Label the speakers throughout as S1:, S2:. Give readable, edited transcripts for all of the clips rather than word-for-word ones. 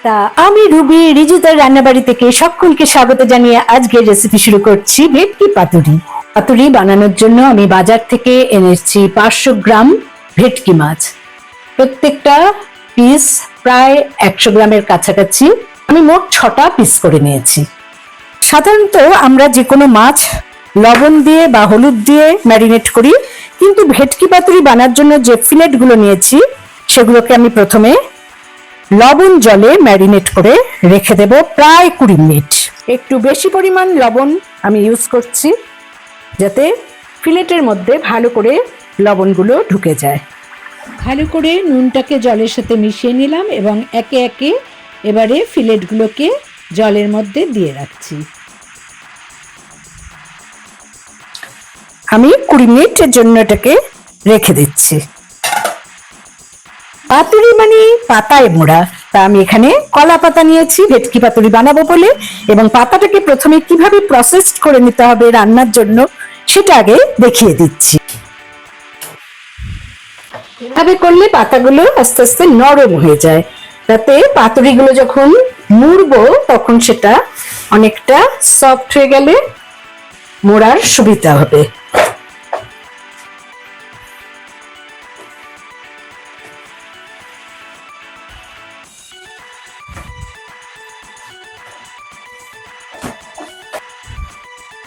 S1: তা আমি রুবি রিজুতার রান্নাবাড়ি থেকে সকলকে স্বাগত জানিয়ে আজকের রেসিপি শুরু করছি ভেটকি পাতুরি। পাতুরি বানানোর জন্য আমি বাজার থেকে এনেছি 500 গ্রাম ভেটকি মাছ। প্রত্যেকটা পিস প্রায় 100 গ্রামের কাছাকাছি। আমি মোট 6টা পিস করে নিয়েছি। সাধারণত আমরা যে কোনো মাছ লবণ দিয়ে বা হলুদ দিয়ে ম্যারিনেট করি, কিন্তু ভেটকি পাতুরি বানার জন্য যে ফিলেটগুলো নিয়েছি সেগুলোকে আমি প্রথমে লবণ জলে ম্যারিনেট করে রেখে দেব প্রায় 20 মিনিট। একটু বেশি পরিমাণ লবণ আমি ইউজ করছি যাতে ফিলেটের মধ্যে ভালো করে লবণগুলো ঢুকে যায়। ভালো করে নুনটাকে জলের সাথে মিশিয়ে নিলাম এবং একে একে এবারে ফিলেটগুলোকে জলের মধ্যে দিয়ে রাখছি। আমি 20 মিনিটের জন্য এটাকে রেখে দিচ্ছি। পাতুরি মানে পাতায় মোড়া, তা আমি এখানে কলা পাতা নিয়েছি ভেটকি পাতুরি বানাবো বলে, এবং পাতাটাকে প্রথমে কিভাবে প্রসেস করে নিতে হবে রান্নার জন্য সেটা আগে দেখিয়ে দিচ্ছি। এভাবে করলে পাতাগুলো আস্তে আস্তে নরম হয়ে যায়, তাতে পাতুরিগুলো যখন মুড়বো তখন সেটা অনেকটা সফট হয়ে গেলে মোড়ার সুবিধা হবে।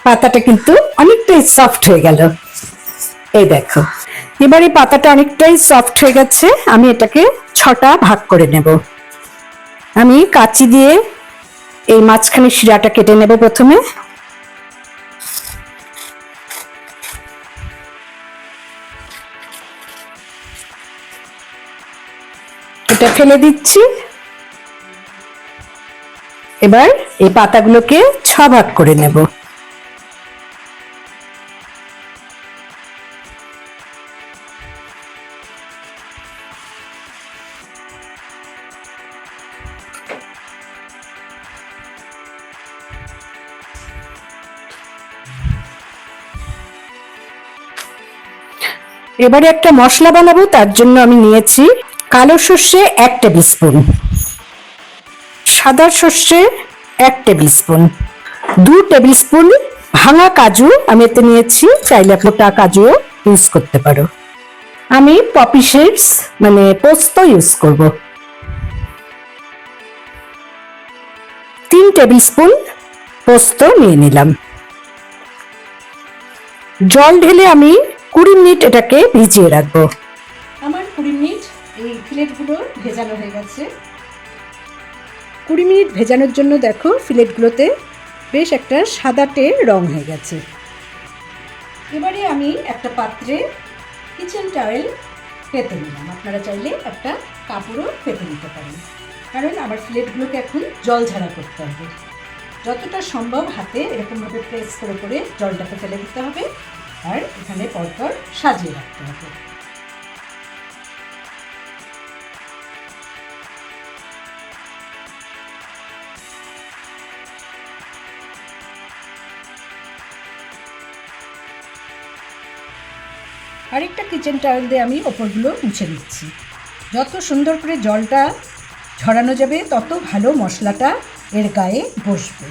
S1: পাতাটা কিন্তু অনেকটাই সফট হয়ে গেল, এই দেখো। এবারে পাতাটা অনেকটাই সফট হয়ে গেছে, আমি এটাকে 6টা ভাগ করে নেব। আমি কাঁচি দিয়ে এই মাঝখানে শিরাটা কেটে নেব প্রথমে। এটা ফেলে দিচ্ছি। এবার এই পাতাগুলোকে 6 ভাগ করে নেব। এবারে একটা মশলা বানাবো, তার জন্য আমি নিয়েছি কালো সর্ষে 1 টেবিল স্পুন, সাদা সর্ষে 1 টেবিল স্পুন, 2 টেবিল স্পুন ভাঙা কাজু আমি এতে নিয়েছি, চাইলে গোটা কাজুও ইউজ করতে পারো। আমি পপি সিডস মানে পোস্ত ইউজ করব। 3 টেবিল স্পুন পোস্ত নিয়ে নিলাম। জল ঢেলে আমি 20 মিনিট এটাকে ভিজিয়ে রাখবো। আমার 20 মিনিট এই ফিলেটগুলো ভেজানো হয়ে গেছে। 20 মিনিট ভেজানোর জন্য দেখো ফিলেটগুলোতে বেশ একটা সাদাটে রং হয়ে গেছে। এবারে আমি একটা পাত্রে কিচেন টাওয়েল পেতে নিলাম। আপনারা চাইলে একটা কাপড়ও পেতে নিতে পারেন, কারণ আমার ফিলেটগুলোকে এখন জল ঝাড়া করতে হবে। যতটা সম্ভব হাতে এরকমভাবে প্রেস করে করে জলটাকে ফেলে দিতে হবে, আর এখানে পরপর সাজিয়ে রাখতে হবে। আরেকটা কিচেন টাওয়েল দিয়ে আমি ওপরগুলো মুছে নিচ্ছি। যত সুন্দর করে জলটা ঝরানো যাবে তত ভালো মশলাটা এর গায়ে বসবে।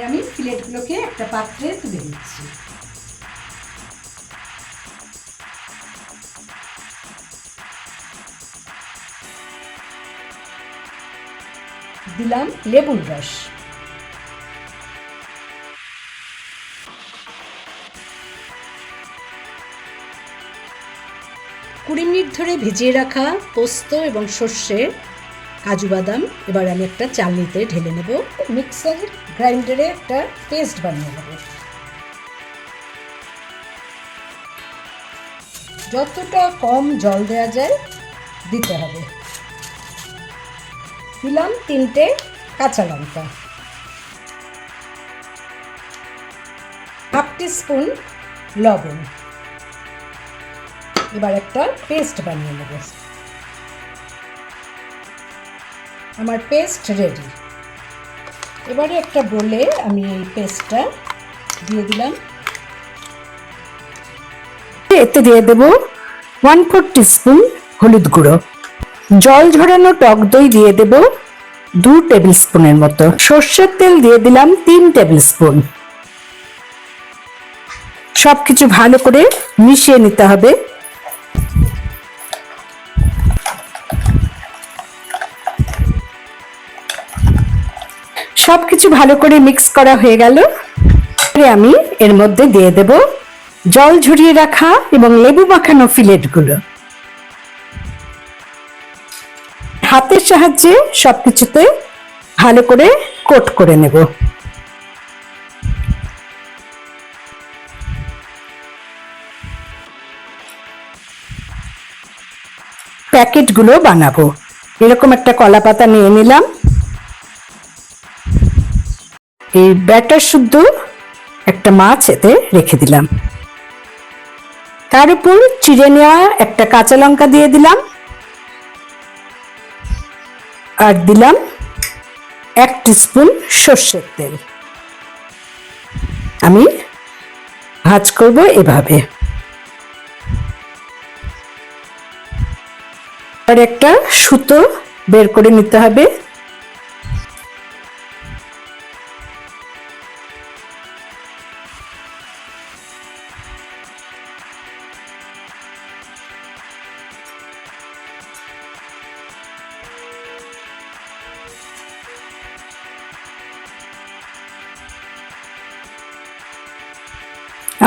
S1: আমি ফিলেটগুলোকে একটা পাত্রে তুলে দিচ্ছি। দিলাম লেবুর রস, কুড়ি মিনিট ধরে ভিজিয়ে রাখা পোস্ত এবং সর্ষে কাজু বাদাম এবার আমি একটা চালনিতে ঢেলে নেব। মিক্সার গ্রাইন্ডারে একটা পেস্ট বানিয়ে নেব। যতটা কম জল দেওয়া যায় দিতে হবে। দিলাম 3টে কাঁচা লঙ্কা, 1/2 টিস্পুন লবণ। এবার একটা পেস্ট বানিয়ে নেব। আমার পেস্ট রেডি। এবারে একটা বোলে আমি এই পেস্টটা দিয়ে দিলাম। এতে দিয়ে দেব 1/4 টিস্পুন হলুদ গুঁড়ো, জল ঝরানো টক দই দিয়ে দেব 2 টেবিল স্পুনের মতো। সর্ষের তেল দিয়ে দিলাম 3 টেবিল স্পুন। সবকিছু ভালো করে মিশিয়ে নিতে হবে। সবকিছু ভালো করে মিক্স করা হয়ে গেল। আমি এর মধ্যে দিয়ে দেব জল ঝরিয়ে রাখা এবং লেবু মাখানো ফিলেটগুলো। হাতের সাহায্যে সবকিছুতে ভালো করে কোট করে নেব। প্যাকেটগুলো বানাবো। এরকম একটা কলা পাতা নিয়ে নিলাম। এই ব্যাটার শুদ্ধ একটা মাছ এতে রেখে দিলাম। তার উপর চিড়ে নেওয়া একটা কাঁচা লঙ্কা দিয়ে দিলাম, আর দিলাম 1 টিস্পুন সর্ষের তেল। আমি ভাজ করব এভাবে। আর একটা সুতো বের করে নিতে হবে।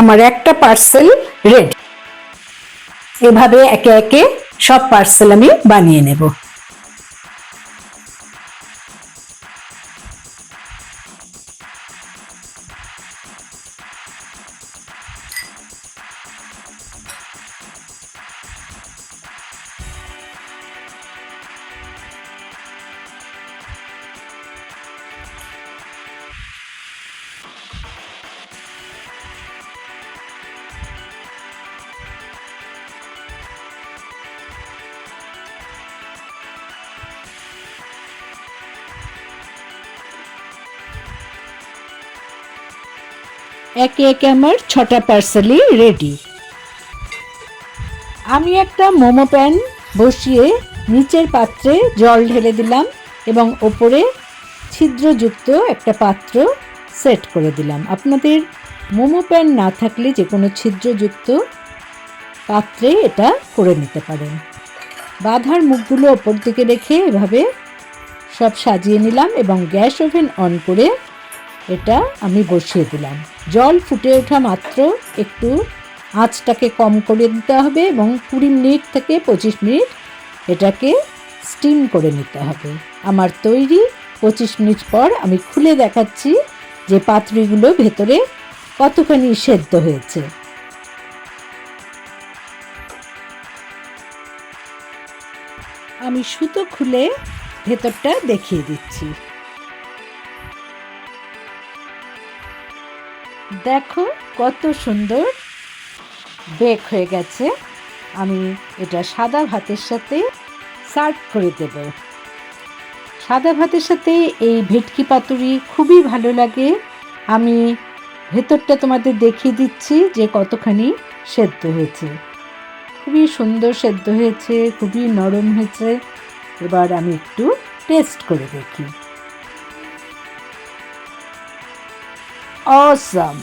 S1: আমার একটা পার্সেল রেডি। এভাবে একে একে সব পার্সেল আমি বানিয়ে নেব। একে একে আমার 6টা পার্সেলই রেডি। আমি একটা মোমো প্যান বসিয়ে নিচের পাত্রে জল ঢেলে দিলাম এবং ওপরে ছিদ্রযুক্ত একটা পাত্র সেট করে দিলাম। আপনাদের মোমো প্যান না থাকলে যে কোনো ছিদ্রযুক্ত পাত্রে এটা করে নিতে পারেন। বাঁধার মুখগুলো ওপর দিকে রেখে এভাবে সব সাজিয়ে নিলাম এবং গ্যাস ওভেন অন করে এটা আমি বসিয়ে দিলাম। জল ফুটে ওঠা মাত্র একটু আঁচটাকে কম করে দিতে হবে এবং 20 মিনিট থেকে 25 মিনিট এটাকে স্টিম করে নিতে হবে। আমার তৈরি। 25 মিনিট পর আমি খুলে দেখাচ্ছি যে পাতুরিগুলো ভেতরে কতখানি সেদ্ধ হয়েছে। আমি সুতো খুলে ভেতরটা দেখিয়ে দিচ্ছি। দেখো কত সুন্দর বেক হয়ে গেছে। আমি এটা সাদা ভাতের সাথে সার্ভ করে দেব। সাদা ভাতের সাথে এই ভেটকি পাতুরি খুবই ভালো লাগে। আমি ভেতরটা তোমাদের দেখিয়ে দিচ্ছি যে কতখানি সেদ্ধ হয়েছে। খুবই সুন্দর সেদ্ধ হয়েছে, খুবই নরম হয়েছে। এবার আমি একটু টেস্ট করে দেখি। অসাম।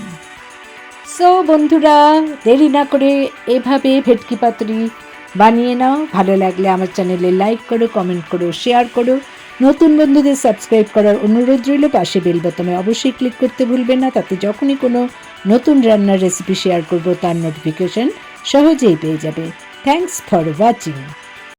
S1: সো বন্ধুরা, দেরি না করে এভাবে ভেটকি পাতুরি বানিয়ে নাও। ভালো লাগলে আমার চ্যানেলে লাইক করো, কমেন্ট করো, শেয়ার করো। নতুন বন্ধুদের সাবস্ক্রাইব করার অনুরোধ রইল। পাশে বেল বাটনে অবশ্যই ক্লিক করতে ভুলবেন না, তাতে যখনই কোনো নতুন রান্নার রেসিপি শেয়ার করব তার নোটিফিকেশন সহজেই পেয়ে যাবে। Thanks for watching.